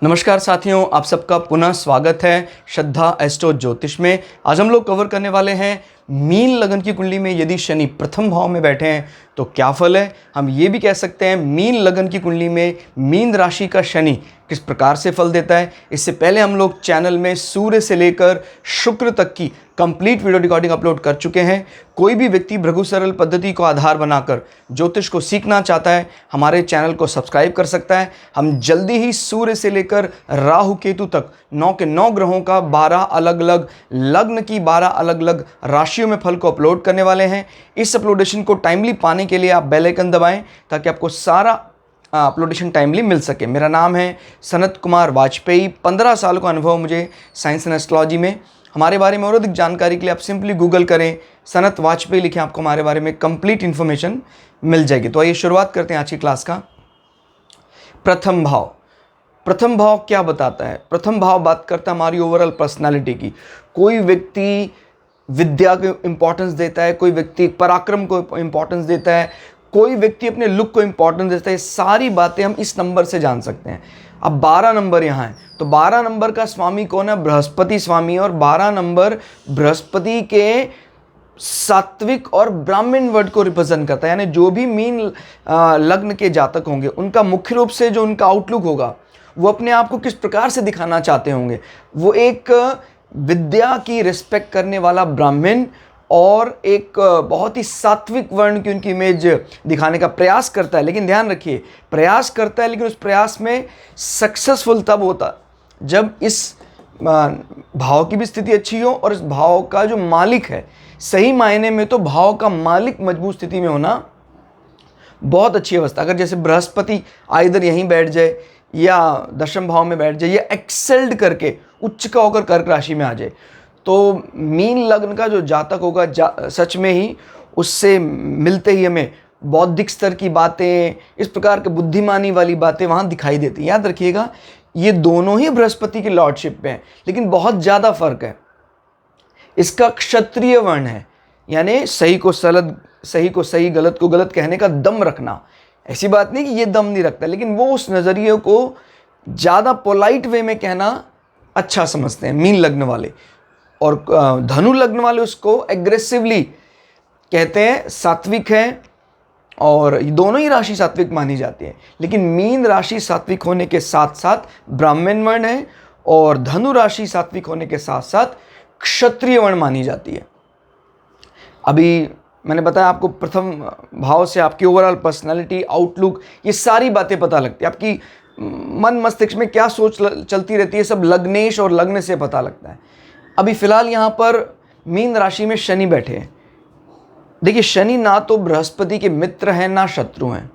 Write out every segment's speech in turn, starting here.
नमस्कार साथियों, आप सबका पुनः स्वागत है श्रद्धा एस्ट्रो ज्योतिष में। आज हम लोग कवर करने वाले हैं मीन लगन की कुंडली में यदि शनि प्रथम भाव में बैठे हैं तो क्या फल है। हम ये भी कह सकते हैं मीन लगन की कुंडली में मीन राशि का शनि किस प्रकार से फल देता है। इससे पहले हम लोग चैनल में सूर्य से लेकर शुक्र तक की कंप्लीट वीडियो रिकॉर्डिंग अपलोड कर चुके हैं। कोई भी व्यक्ति भृगु सरल पद्धति को आधार बनाकर ज्योतिष को सीखना चाहता है हमारे चैनल को सब्सक्राइब कर सकता है। हम जल्दी ही सूर्य से लेकर राहु केतु तक 9 के 9 ग्रहों का 12 अलग अलग लग्न की 12 अलग अलग राशियों में फल को अपलोड करने वाले हैं। इस अपलोडेशन को टाइमली पाने के लिए आप बेल आइकन दबाएं ताकि आपको सारा अपलोडेशन टाइमली मिल सके। मेरा नाम है सनत कुमार वाजपेयी। 15 साल का अनुभव मुझे साइंस एंड एस्ट्रोलॉजी में। हमारे बारे में और अधिक जानकारी के लिए आप सिंपली गूगल करें, सनत वाजपेयी लिखें, आपको हमारे बारे में कंप्लीट इन्फॉर्मेशन मिल जाएगी। तो आइए शुरुआत करते हैं आज की क्लास का। प्रथम भाव क्या बताता है? प्रथम भाव बात करता है हमारी ओवरऑल पर्सनालिटी की। कोई व्यक्ति विद्या को इंपॉर्टेंस देता है, कोई व्यक्ति पराक्रम को इंपॉर्टेंस देता है, कोई व्यक्ति अपने लुक को इंपॉर्टेंस देता है। सारी बातें हम इस नंबर से जान सकते हैं। अब 12 नंबर यहाँ है तो 12 नंबर का स्वामी कौन है? बृहस्पति स्वामी। और 12 नंबर बृहस्पति के सात्विक और ब्राह्मण वर्ड को रिप्रेजेंट करता है। यानी जो भी मीन लग्न के जातक होंगे उनका मुख्य रूप से जो उनका आउटलुक होगा वो अपने आप को किस प्रकार से दिखाना चाहते होंगे। वो एक विद्या की रिस्पेक्ट करने वाला ब्राह्मण और एक बहुत ही सात्विक वर्ण की उनकी इमेज दिखाने का प्रयास करता है। लेकिन ध्यान रखिए, प्रयास करता है लेकिन उस प्रयास में सक्सेसफुल तब होता जब इस भाव की भी स्थिति अच्छी हो और इस भाव का जो मालिक है, सही मायने में तो भाव का मालिक मजबूत स्थिति में होना बहुत अच्छी अवस्था। अगर जैसे बृहस्पति आइदर यहीं बैठ जाए या दशम भाव में बैठ जाए या एक्सेल्ड करके उच्च का होकर कर्क राशि में आ जाए तो मीन लग्न का जो जातक होगा सच में ही उससे मिलते ही हमें बौद्धिक स्तर की बातें, इस प्रकार के बुद्धिमानी वाली बातें वहाँ दिखाई देती हैं। याद रखिएगा ये दोनों ही बृहस्पति की लॉर्डशिप पे हैं लेकिन बहुत ज़्यादा फर्क है। इसका क्षत्रिय वर्ण है, यानी सही को सही गलत को गलत कहने का दम रखना। ऐसी बात नहीं कि ये दम नहीं रखता, लेकिन वो उस नज़रिए को ज़्यादा पोलाइट वे में कहना अच्छा समझते हैं मीन लग्न वाले। और धनु लग्न वाले उसको एग्रेसिवली कहते हैं, सात्विक है। और दोनों ही राशि सात्विक मानी जाती है, लेकिन मीन राशि सात्विक होने के साथ साथ ब्राह्मण वर्ण है और धनु राशि सात्विक होने के साथ साथ क्षत्रिय वर्ण मानी जाती है। अभी मैंने बताया आपको प्रथम भाव से आपकी ओवरऑल पर्सनालिटी, आउटलुक, ये सारी बातें पता लगती है। आपकी मन मस्तिष्क में क्या सोच चलती रहती है सब लग्नेश और लग्न से पता लगता है। अभी फिलहाल यहाँ पर मीन राशि में शनि बैठे हैं। देखिए शनि ना तो बृहस्पति के मित्र हैं ना शत्रु हैं,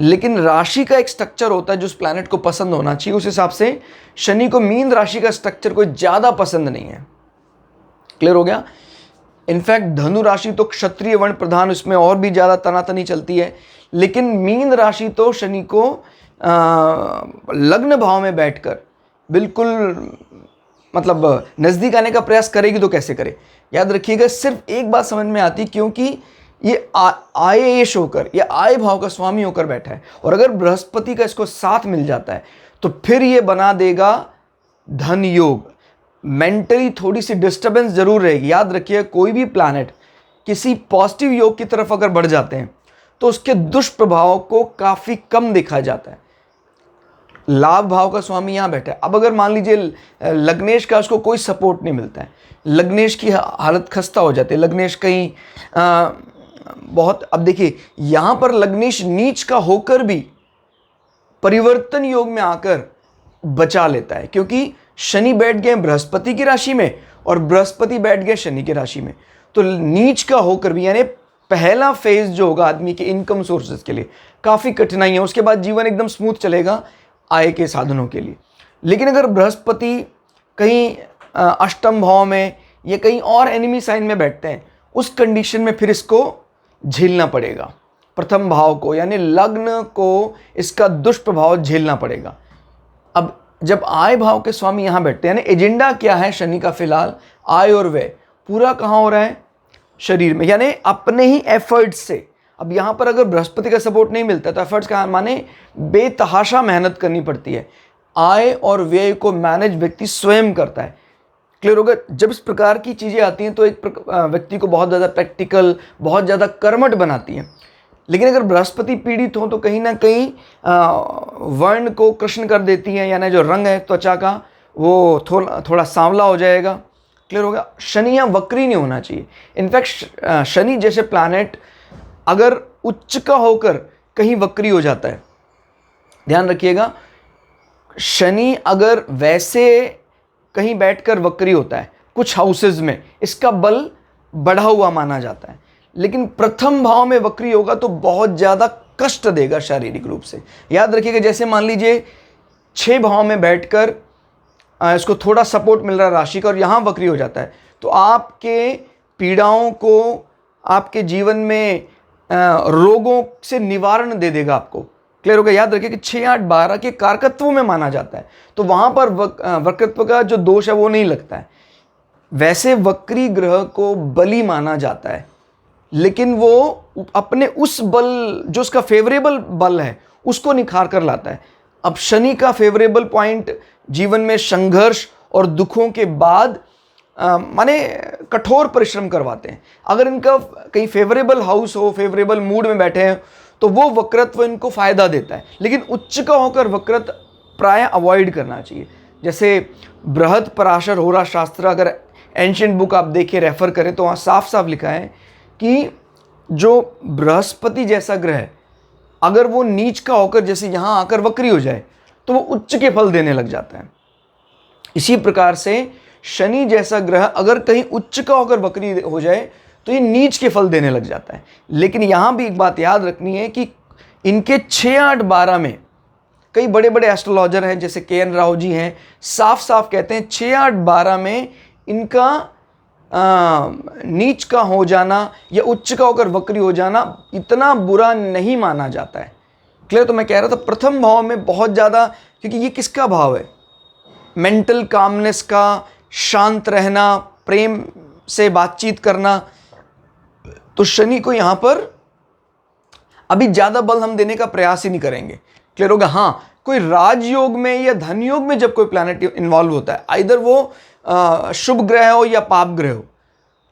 लेकिन राशि का एक स्ट्रक्चर होता है जो उस प्लैनेट को पसंद होना चाहिए। उस हिसाब से शनि को मीन राशि का स्ट्रक्चर कोई ज़्यादा पसंद नहीं है। क्लियर हो गया? इनफैक्ट धनु राशि तो क्षत्रिय वर्ण प्रधान, उसमें और भी ज़्यादा तनातनी चलती है। लेकिन मीन राशि तो शनि को लग्न भाव में बैठकर बिल्कुल मतलब नज़दीक आने का प्रयास करेगी तो कैसे करे। याद रखिएगा सिर्फ एक बात समझ में आती, क्योंकि ये आयेश होकर या आय भाव का स्वामी होकर बैठा है और अगर बृहस्पति का इसको साथ मिल जाता है तो फिर ये बना देगा धन योग। मेंटली थोड़ी सी डिस्टर्बेंस जरूर रहेगी। याद रखिए कोई भी प्लैनेट किसी पॉजिटिव योग की तरफ अगर बढ़ जाते हैं तो उसके दुष्प्रभाव को काफ़ी कम देखा जाता है। लाभ भाव का स्वामी यहाँ बैठा है। अब अगर मान लीजिए लग्नेश का उसको कोई सपोर्ट नहीं मिलता है, लग्नेश की हालत खस्ता हो जाती है, लग्नेश कहीं बहुत, अब देखिए यहाँ पर लग्नेश नीच का होकर भी परिवर्तन योग में आकर बचा लेता है, क्योंकि शनि बैठ गए बृहस्पति की राशि में और बृहस्पति बैठ गए शनि की राशि में। तो नीच का होकर भी, यानी पहला फेज जो होगा आदमी के इनकम सोर्सेज के लिए काफ़ी कठिनाई है, उसके बाद जीवन एकदम स्मूथ चलेगा आय के साधनों के लिए। लेकिन अगर बृहस्पति कहीं अष्टम भाव में या कहीं और एनिमी साइन में बैठते हैं, उस कंडीशन में फिर इसको झेलना पड़ेगा, प्रथम भाव को यानी लग्न को इसका दुष्प्रभाव झेलना पड़ेगा। अब जब आय भाव के स्वामी यहाँ बैठते हैं, यानी एजेंडा क्या है शनि का फिलहाल, आय और व्यय पूरा कहाँ हो रहा है? शरीर में, यानी अपने ही एफर्ट्स से। अब यहाँ पर अगर बृहस्पति का सपोर्ट नहीं मिलता तो एफर्ट्स का माने बेतहाशा मेहनत करनी पड़ती है। आय और व्यय को मैनेज व्यक्ति स्वयं करता है। क्लियर होगा? जब इस प्रकार की चीज़ें आती हैं तो एक व्यक्ति को बहुत ज़्यादा प्रैक्टिकल, बहुत ज़्यादा कर्मठ बनाती हैं। लेकिन अगर बृहस्पति पीड़ित हो तो कहीं ना कहीं वर्ण को कृष्ण कर देती हैं, यानी जो रंग है त्वचा का वो थोड़ा सांवला हो जाएगा। क्लियर होगा? शनि यहाँ वक्री नहीं होना चाहिए। इनफैक्ट शनि जैसे प्लैनेट अगर उच्च का होकर कहीं वक्री हो जाता है, ध्यान रखिएगा, शनि अगर वैसे कहीं बैठकर वक्री होता है कुछ हाउसेज में, इसका बल बढ़ा हुआ माना जाता है। लेकिन प्रथम भाव में वक्री होगा तो बहुत ज़्यादा कष्ट देगा शारीरिक रूप से। याद रखिएगा, जैसे मान लीजिए 6 भाव में बैठकर इसको थोड़ा सपोर्ट मिल रहा है राशि का और यहाँ वक्री हो जाता है तो आपके पीड़ाओं को, आपके जीवन में रोगों से निवारण दे देगा आपको। क्लियर होगा? याद रखिए कि 6, 8, 12 के कारकत्वों में माना जाता है तो वहाँ पर वक्रत्व का जो दोष है वो नहीं लगता है। वैसे वक्री ग्रह को बली माना जाता है, लेकिन वो अपने उस बल, जो उसका फेवरेबल बल है, उसको निखार कर लाता है। अब शनि का फेवरेबल पॉइंट जीवन में संघर्ष और दुखों के बाद माने कठोर परिश्रम करवाते हैं। अगर इनका कहीं फेवरेबल हाउस हो, फेवरेबल मूड में बैठे हैं तो वो वक्रत्व इनको फायदा देता है। लेकिन उच्च का होकर वक्रत्व प्राय अवॉइड करना चाहिए। जैसे बृहद पराशर होरा शास्त्र, अगर एंशिएंट बुक आप देखें, रेफर करें तो वहाँ साफ साफ लिखा है कि जो बृहस्पति जैसा ग्रह है अगर वो नीच का होकर जैसे यहाँ आकर वक्री हो जाए तो वो उच्च के फल देने लग जाता है। इसी प्रकार से शनि जैसा ग्रह अगर कहीं उच्च का होकर वक्री हो जाए तो ये नीच के फल देने लग जाता है। लेकिन यहाँ भी एक बात याद रखनी है कि इनके 6, 8, 12 में कई बड़े बड़े एस्ट्रोलॉजर हैं जैसे के.एन. राव जी हैं, साफ साफ कहते हैं 6, 8, 12 में इनका नीच का हो जाना या उच्च का होकर वक्री हो जाना इतना बुरा नहीं माना जाता है। क्लियर? तो मैं कह रहा था प्रथम भाव में बहुत ज़्यादा, क्योंकि ये किसका भाव है? मेंटल कामनेस का, शांत रहना, प्रेम से बातचीत करना। तो शनि को यहाँ पर अभी ज़्यादा बल हम देने का प्रयास ही नहीं करेंगे। क्लियर होगा? हाँ, कोई राजयोग में या धन योग में जब कोई प्लैनेट इन्वॉल्व होता है, आइदर वो शुभ ग्रह हो या पाप ग्रह हो,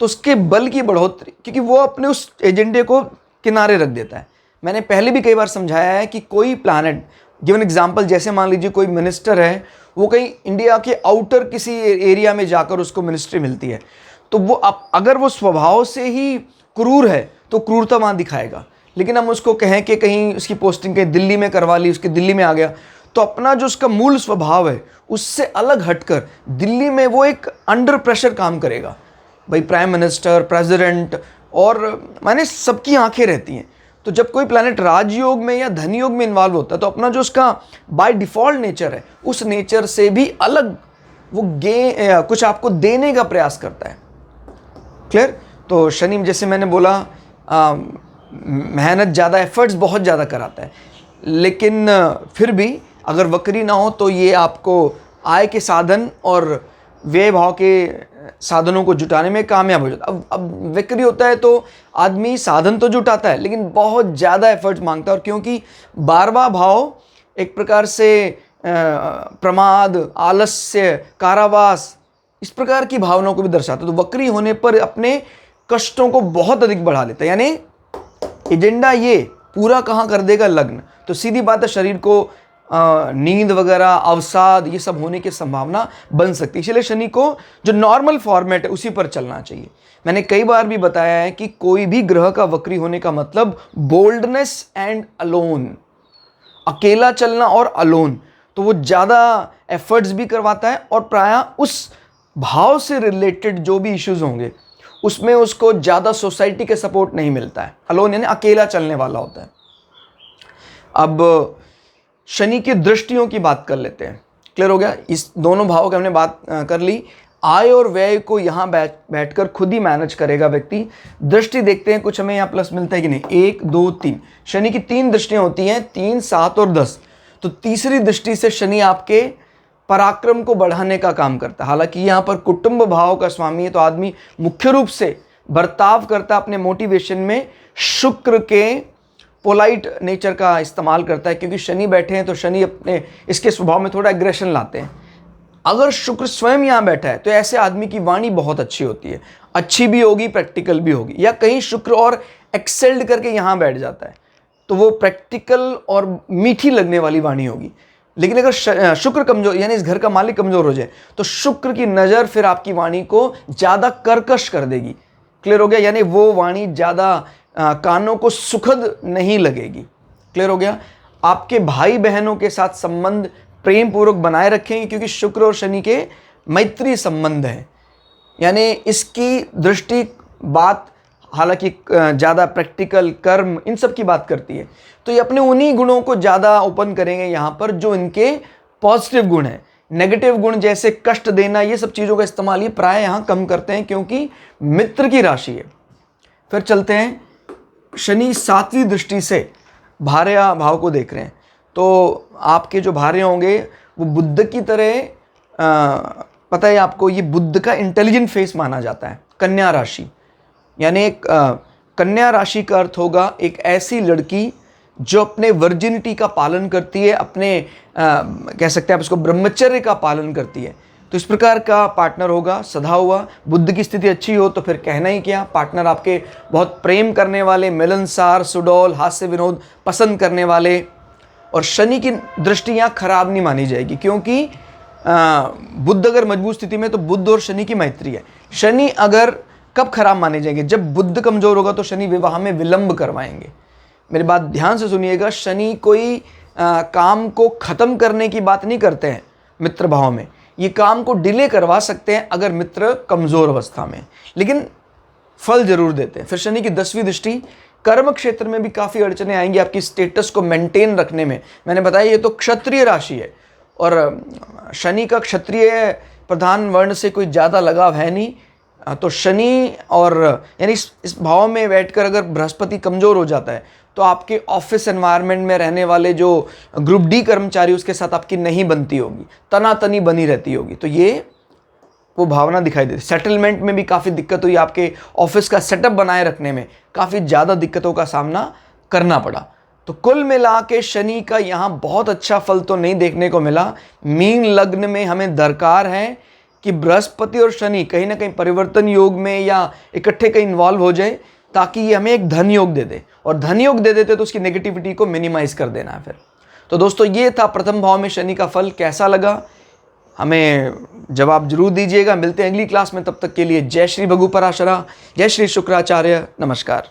तो उसके बल की बढ़ोतरी, क्योंकि वो अपने उस एजेंडे को किनारे रख देता है। मैंने पहले भी कई बार समझाया है कि कोई प्लैनेट, गिवन एग्जांपल, जैसे मान लीजिए कोई मिनिस्टर है, वो कहीं इंडिया के आउटर किसी एरिया में जाकर उसको मिनिस्ट्री मिलती है, तो वो अगर वो स्वभाव से ही क्रूर है तो क्रूरता वहाँ दिखाएगा। लेकिन हम उसको कहें कि कहीं उसकी पोस्टिंग कहीं दिल्ली में करवा ली, उसके दिल्ली में आ गया, तो अपना जो उसका मूल स्वभाव है उससे अलग हटकर दिल्ली में वो एक अंडर प्रेशर काम करेगा। भाई प्राइम मिनिस्टर, प्रेसिडेंट और माने सबकी आंखें रहती हैं। तो जब कोई प्लैनेट राजयोग में या धन योग में इन्वॉल्व होता है तो अपना जो उसका बाय डिफ़ॉल्ट नेचर है उस नेचर से भी अलग वो कुछ आपको देने का प्रयास करता है। क्लियर? तो शनि जैसे मैंने बोला मेहनत ज़्यादा, एफर्ट्स बहुत ज़्यादा कराता है, लेकिन फिर भी अगर वक्री ना हो तो ये आपको आय के साधन और व्यय भाव के साधनों को जुटाने में कामयाब हो जाता है। अब वक्री होता है तो आदमी साधन तो जुटाता है लेकिन बहुत ज़्यादा एफर्ट्स मांगता है, और क्योंकि 12वां भाव एक प्रकार से प्रमाद, आलस्य, कारावास, इस प्रकार की भावनाओं को भी दर्शाता है। तो वक्री होने पर अपने कष्टों को बहुत अधिक बढ़ा लेता है, यानी एजेंडा ये पूरा कहाँ कर देगा? लग्न। तो सीधी बात है, शरीर को नींद वगैरह, अवसाद, ये सब होने की संभावना बन सकती है। इसलिए शनि को जो नॉर्मल फॉर्मेट है उसी पर चलना चाहिए। मैंने कई बार भी बताया है कि कोई भी ग्रह का वक्री होने का मतलब बोल्डनेस एंड अलोन, अकेला चलना और अलोन। तो वो ज़्यादा एफर्ट्स भी करवाता है और प्रायः उस भाव से रिलेटेड जो भी इश्यूज होंगे उसमें उसको ज़्यादा सोसाइटी के सपोर्ट नहीं मिलता है। अलोन यानी अकेला चलने वाला होता है। अब शनि की दृष्टियों की बात कर लेते हैं। क्लियर हो गया? इस दोनों भावों की हमने बात कर ली। आय और व्यय को यहाँ बैठकर खुद ही मैनेज करेगा व्यक्ति। दृष्टि देखते हैं कुछ हमें यहाँ प्लस मिलता है कि नहीं। 1, 2, 3 शनि की 3 दृष्टियाँ होती हैं, 3, 7 और 10। तो तीसरी दृष्टि से शनि आपके पराक्रम को बढ़ाने का काम करता है। हालांकि यहाँ पर कुटुंब भाव का स्वामी है तो आदमी मुख्य रूप से बर्ताव करता है अपने मोटिवेशन में शुक्र के पोलाइट नेचर का इस्तेमाल करता है, क्योंकि शनि बैठे हैं तो शनि अपने इसके स्वभाव में थोड़ा एग्रेशन लाते हैं। अगर शुक्र स्वयं यहाँ बैठा है तो ऐसे आदमी की वाणी बहुत अच्छी होती है, अच्छी भी होगी, प्रैक्टिकल भी होगी। या कहीं शुक्र और एक्सेल्ड करके यहाँ बैठ जाता है तो वो प्रैक्टिकल और मीठी लगने वाली वाणी होगी। लेकिन अगर शुक्र कमजोर, यानी इस घर का मालिक कमजोर हो जाए, तो शुक्र की नज़र फिर आपकी वाणी को ज़्यादा कर्कश कर देगी। क्लियर हो गया? यानी वो वाणी ज़्यादा कानों को सुखद नहीं लगेगी। क्लियर हो गया? आपके भाई बहनों के साथ संबंध प्रेम पूर्वक बनाए रखेंगे, क्योंकि शुक्र और शनि के मैत्री संबंध है। यानी इसकी दृष्टि बात हालांकि ज़्यादा प्रैक्टिकल, कर्म, इन सब की बात करती है। तो ये अपने उन्हीं गुणों को ज़्यादा ओपन करेंगे यहाँ पर जो इनके पॉजिटिव गुण हैं। नेगेटिव गुण जैसे कष्ट देना, ये सब चीज़ों का इस्तेमाल ये प्राय यहाँ कम करते हैं, क्योंकि मित्र की राशि है। फिर चलते हैं, शनि 7वीं दृष्टि से भार्या भाव को देख रहे हैं। तो आपके जो भार्य होंगे वो बुद्ध की तरह, पता है आपको, ये बुद्ध का इंटेलिजेंट फेस माना जाता है। कन्या राशि, यानी एक कन्या राशि का अर्थ होगा एक ऐसी लड़की जो अपने वर्जिनिटी का पालन करती है, अपने कह सकते हैं आप इसको ब्रह्मचर्य का पालन करती है। तो इस प्रकार का पार्टनर होगा, सधा हुआ। बुद्ध की स्थिति अच्छी हो तो फिर कहना ही क्या, पार्टनर आपके बहुत प्रेम करने वाले, मिलनसार, सुडौल, हास्य विनोद पसंद करने वाले। और शनि की दृष्टि यहाँ खराब नहीं मानी जाएगी, क्योंकि बुद्ध अगर मजबूत स्थिति में तो बुद्ध और शनि की मैत्री है। शनि अगर कब खराब माने जाएंगे, जब बुद्ध कमजोर होगा तो शनि विवाह में विलंब करवाएंगे। मेरी बात ध्यान से सुनिएगा, शनि कोई काम को खत्म करने की बात नहीं करते हैं मित्र भाव में। ये काम को डिले करवा सकते हैं अगर मित्र कमजोर अवस्था में, लेकिन फल जरूर देते हैं। फिर शनि की 10वीं दृष्टि, कर्म क्षेत्र में भी काफ़ी अड़चने आएंगी आपकी स्टेटस को मेंटेन रखने में। मैंने बताया ये तो क्षत्रिय राशि है, और शनि का क्षत्रिय प्रधान वर्ण से कोई ज़्यादा लगाव है नहीं। तो शनि और यानी इस भाव में बैठकर अगर बृहस्पति कमज़ोर हो जाता है तो आपके ऑफिस एनवायरनमेंट में रहने वाले जो ग्रुप डी कर्मचारी, उसके साथ आपकी नहीं बनती होगी, तनातनी बनी रहती होगी। तो ये वो भावना दिखाई देती। सेटलमेंट में भी काफ़ी दिक्कत हुई, आपके ऑफिस का सेटअप बनाए रखने में काफ़ी ज़्यादा दिक्कतों का सामना करना पड़ा। तो कुल मिला के शनि का यहाँ बहुत अच्छा फल तो नहीं देखने को मिला। मीन लग्न में हमें दरकार है कि बृहस्पति और शनि कहीं ना कहीं परिवर्तन योग में या इकट्ठे कहीं इन्वॉल्व हो जाए, ताकि ये हमें एक धन योग दे दे, और धन योग दे देते तो उसकी नेगेटिविटी को मिनिमाइज कर देना है फिर। तो दोस्तों ये था प्रथम भाव में शनि का फल। कैसा लगा हमें जवाब जरूर दीजिएगा। मिलते हैं अगली क्लास में, तब तक के लिए जय श्री भगु पराशरा, जय श्री शुक्राचार्य, नमस्कार।